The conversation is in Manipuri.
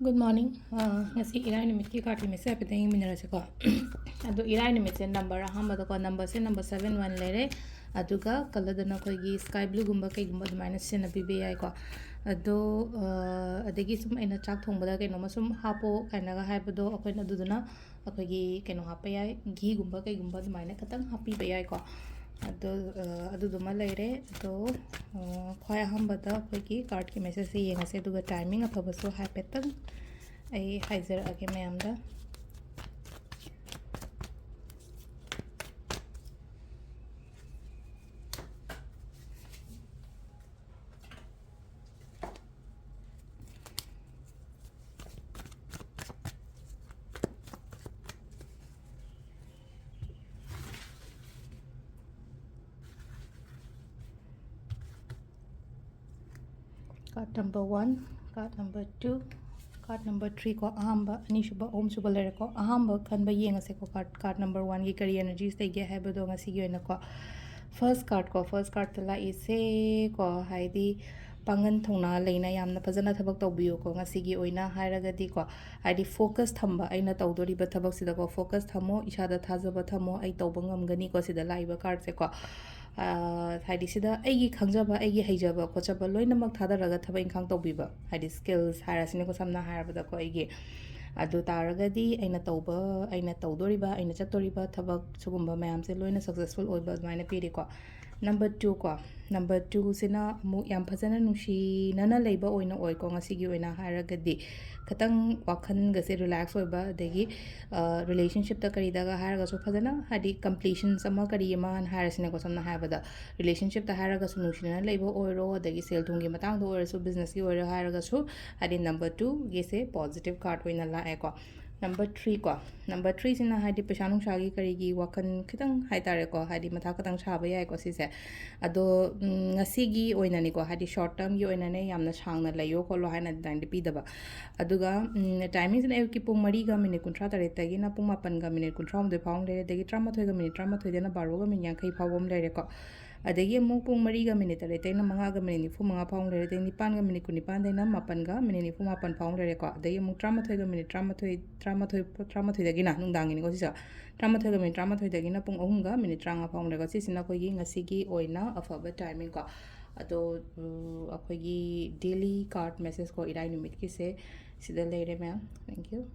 Good morning. Ngasi irai numit ki card limit se apeteng minera se ko. Ado irai numit se number ahamba ko number se number 71 lere. Aduga color dana ko gi sky blue gumba kai gumba minus se na bibe ai ko. Ado adegi sum ina chak thong bada kai no masum hapo kaina ga hai bado akoi na duduna akoi gi kaino hapa yai gi gumba kai gumba minus katang happy be ai ko. Ado aduduma lere ado khwai ahambada akoi gi card ki message se yengase aduga timing athaba so hai petang ai haizarage mayamda card number 1 card number 2 card number 3 ko ahamba ani shuba om shuba lere ko ahamba khanba yengase ko card number 1 gi kari energies te ge hai bodo ngasi gi oina ko first card tala ise ko haidi pangan thongna leina yamna phajana thabak tawbiyo ko ngasi gi oina hairagadi ko haidi focus thamba aina tawdori ba thabak sida ko focus thamo ishada thajaba thamo ai tawba ngamgani ko sida laiba card se ko haidi sida aigi khangjaba aigi haijaba kochaba loinamak thadaraga thaba inkhang tawbiba haidi skills harasine ko samna harabada ko aigi adu taragadi aina tawba aina tawdoriba aina chatoriba thabak sugumba mayamse loina successful oiba admaina piri ko number 2 ko number 2 sina mu yam phajana nushi nana leiba oina oi ko ngasi gi oina haragadi khatang wakhan ga se relax oiba degi relationship ta kari daga haraga so phajana hadi completion sama kari ma harasine ko samna habada relationship ta haraga su nushi nana leiba oiro degi sel thungi matang do oiro so business gi oiro haraga su hadi number 2 ge se positive card oina la ko number 3 ko number 3 sina hadi peshanung shagi kari gi wakan khitang hai tare ko hadi matha katang chaba yai ko sise ado ngasi gi oina ni ko hadi short term gi oina ne yamna changna layo ko lo haina dain pi daba aduga timing sina ki pung mari ga minute kuntra tare tagi na pung mapan ga minute kuntra de paung le degi 38 ga minute 38 de na 12 ga minute yankai phawom le ko adagi mu pung mari ga minute tare tegi na manga ga minute nifu manga paung le tegi nipan ga minute kunipan de na mapan ga minute nifu mapan paung le ko adagi mu 38 ga minute 38 dagi na nungdangi ni ko sisa 38 ga minute 38 dagi na pung 3 ga minute 30 paung le ko sisina ko gi ngasi gi oina afaba timing ko ado akhoi gi daily card message ko irai numit ki se sida leire ma'am thank you